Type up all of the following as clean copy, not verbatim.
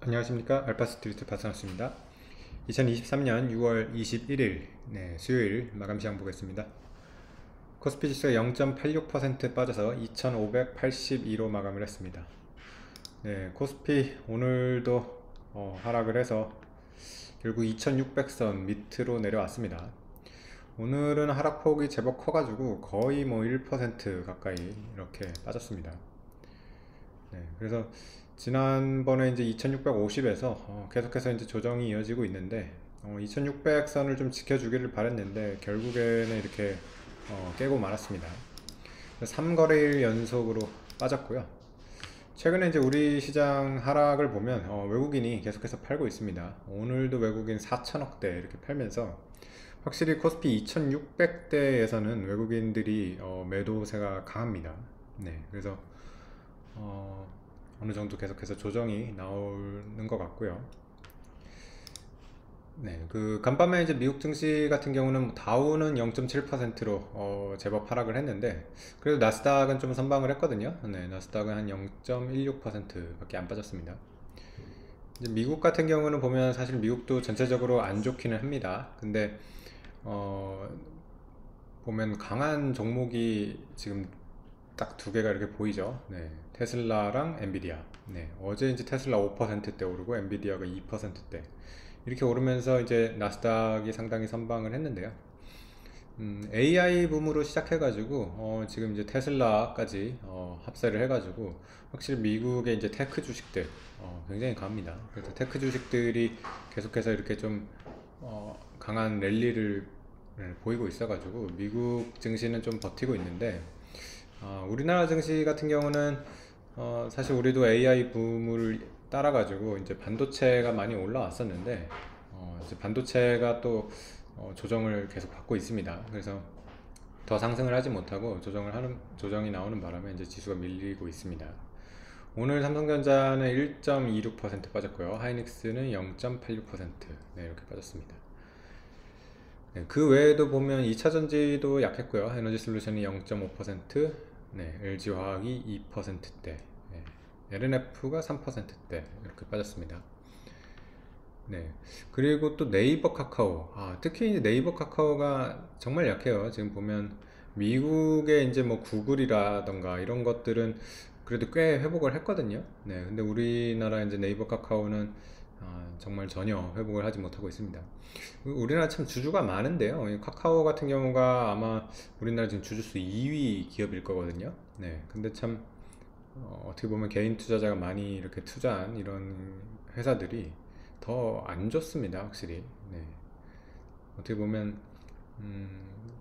안녕하십니까. 알파스트리트 박상수입니다. 2023년 6월 21일 수요일 마감 시장 보겠습니다. 코스피 지수가 0.86% 빠져서 2582로 마감을 했습니다. 코스피 오늘도 하락을 해서 결국 2600선 밑으로 내려왔습니다. 오늘은 하락폭이 제법 커가지고 거의 1% 가까이 이렇게 빠졌습니다. 그래서 지난번에 이제 2650에서 계속해서 이제 조정이 이어지고 있는데 2600선을 좀 지켜주기를 바랬는데 결국에는 이렇게 깨고 말았습니다. 3거래일 연속으로 빠졌고요. 최근에 이제 우리 시장 하락을 보면 외국인이 계속해서 팔고 있습니다. 오늘도 외국인 4천억대 이렇게 팔면서 확실히 코스피 2600대에서는 외국인들이 매도세가 강합니다. 그래서 어느 정도 계속해서 조정이 나오는 것 같고요. 그 간밤에 이제 미국 증시 같은 경우는 다우는 0.7%로 제법 하락을 했는데 그래도 나스닥은 좀 선방을 했거든요. 나스닥은 한 0.16% 밖에 안 빠졌습니다. 이제 미국 같은 경우는 보면 사실 미국도 전체적으로 안 좋기는 합니다. 근데 보면 강한 종목이 지금 딱 두 개가 이렇게 보이죠. 테슬라랑 엔비디아. 어제 이제 테슬라 5%대 오르고 엔비디아가 2%대 이렇게 오르면서 이제 나스닥이 상당히 선방을 했는데요. AI 붐으로 시작해가지고 지금 이제 테슬라까지 합세를 해가지고 확실히 미국의 이제 테크 주식들 굉장히 강합니다. 그래서 테크 주식들이 계속해서 이렇게 좀 강한 랠리를 보이고 있어가지고 미국 증시는 좀 버티고 있는데 우리나라 증시 같은 경우는 사실 우리도 AI 붐을 따라가지고 이제 반도체가 많이 올라왔었는데 이제 반도체가 또 조정을 계속 받고 있습니다. 그래서 더 상승을 하지 못하고 조정이 나오는 바람에 이제 지수가 밀리고 있습니다. 오늘 삼성전자는 1.26% 빠졌고요. 하이닉스는 0.86% 이렇게 빠졌습니다. 그 외에도 보면 2차전지도 약했고요. 에너지솔루션이 0.5%, LG화학이 2%대, LNF가 3%대 이렇게 빠졌습니다. 그리고 또 네이버 카카오, 특히 이제 네이버 카카오가 정말 약해요. 지금 보면 미국의 이제 뭐 구글이라던가 이런 것들은 그래도 꽤 회복을 했거든요. 근데 우리나라 이제 네이버 카카오는 정말 전혀 회복을 하지 못하고 있습니다. 우리나라 참 주주가 많은데요. 이 카카오 같은 경우가 아마 우리나라 지금 주주수 2위 기업일 거거든요. 근데 참 어떻게 보면 개인 투자자가 많이 이렇게 투자한 이런 회사들이 더 안 좋습니다. 확실히. 어떻게 보면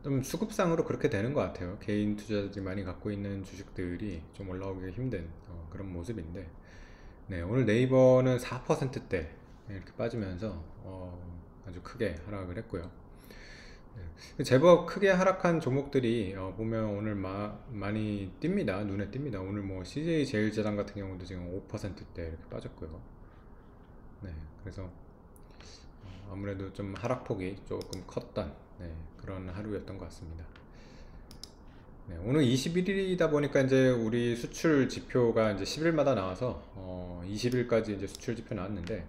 좀 수급상으로 그렇게 되는 것 같아요. 개인 투자자들이 많이 갖고 있는 주식들이 좀 올라오기 힘든 그런 모습인데 오늘 네이버는 4%대 이렇게 빠지면서 아주 크게 하락을 했고요. 제법 크게 하락한 종목들이 보면 오늘 많이 띕니다. 눈에 띕니다. 오늘 뭐 CJ제일제당 같은 경우도 지금 5%대 이렇게 빠졌고요. 그래서 아무래도 좀 하락폭이 조금 컸던 그런 하루였던 것 같습니다. 오늘 21일이다 보니까 이제 우리 수출 지표가 이제 10일마다 나와서 20일까지 이제 수출 지표 나왔는데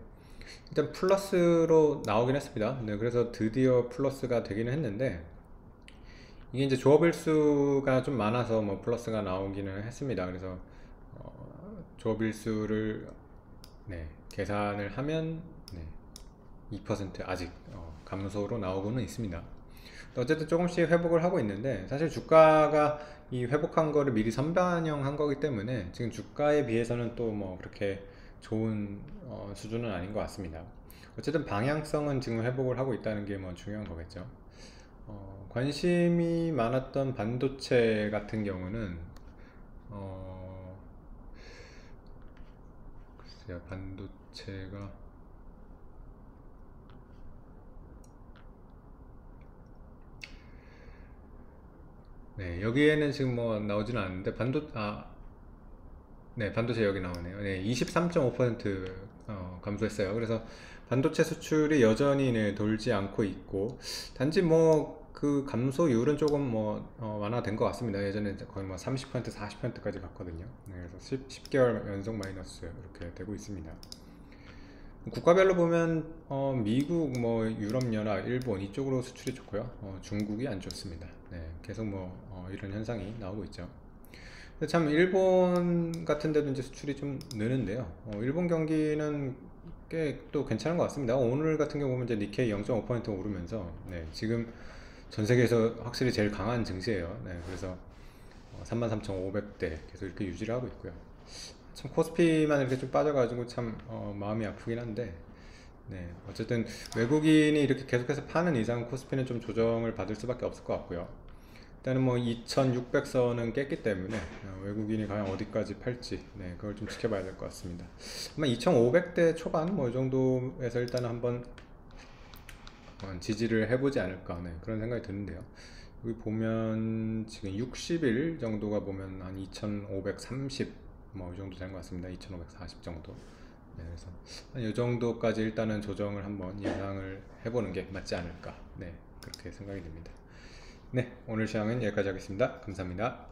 일단 플러스로 나오긴 했습니다. 그래서 드디어 플러스가 되기는 했는데 이게 이제 조업일수가 좀 많아서 뭐 플러스가 나오기는 했습니다. 그래서 조업일수를 계산을 하면 2% 아직 감소로 나오고는 있습니다. 어쨌든 조금씩 회복을 하고 있는데 사실 주가가 이 회복한 거를 미리 선반영한 거기 때문에 지금 주가에 비해서는 또 뭐 그렇게 좋은 수준은 아닌 것 같습니다. 어쨌든 방향성은 지금 회복을 하고 있다는 게 뭐 중요한 거겠죠. 관심이 많았던 반도체 같은 경우는 글쎄요, 반도체가 여기에는 지금 뭐 나오지는 않는데 반도체 여기 나오네요. 23.5% 감소했어요. 그래서 반도체 수출이 여전히 돌지 않고 있고 단지 뭐 그 감소율은 조금 뭐 완화된 것 같습니다. 예전에 거의 뭐 30% 40%까지 갔거든요. 그래서 10개월 연속 마이너스 이렇게 되고 있습니다. 국가별로 보면 미국, 뭐 유럽연합, 일본 이쪽으로 수출이 좋고요. 중국이 안 좋습니다. 네, 계속 뭐 이런 현상이 나오고 있죠. 근데 참 일본 같은 데도 이제 수출이 좀 느는데요. 일본 경기는 꽤 또 괜찮은 것 같습니다. 오늘 같은 경우 보면 이제 니케이 0.5% 오르면서 네, 지금 전 세계에서 확실히 제일 강한 증시예요. 네, 그래서 33,500대 계속 이렇게 유지를 하고 있고요. 참 코스피만 이렇게 좀 빠져가지고 참 마음이 아프긴 한데 네, 어쨌든 외국인이 이렇게 계속해서 파는 이상 코스피는 좀 조정을 받을 수밖에 없을 것 같고요. 일단은 뭐 2600선은 깼기 때문에 외국인이 과연 어디까지 팔지 네, 그걸 좀 지켜봐야 될 것 같습니다. 아마 2500대 초반 뭐 이 정도에서 일단은 한번 지지를 해보지 않을까 네, 그런 생각이 드는데요. 여기 보면 지금 60일 정도가 보면 한 2530 뭐 이 정도 되는 것 같습니다. 2540 정도. 네, 그래서 이 정도까지 일단은 조정을 한번 예상을 해보는 게 맞지 않을까. 네, 그렇게 생각이 듭니다. 네, 오늘 시황은 여기까지 하겠습니다. 감사합니다.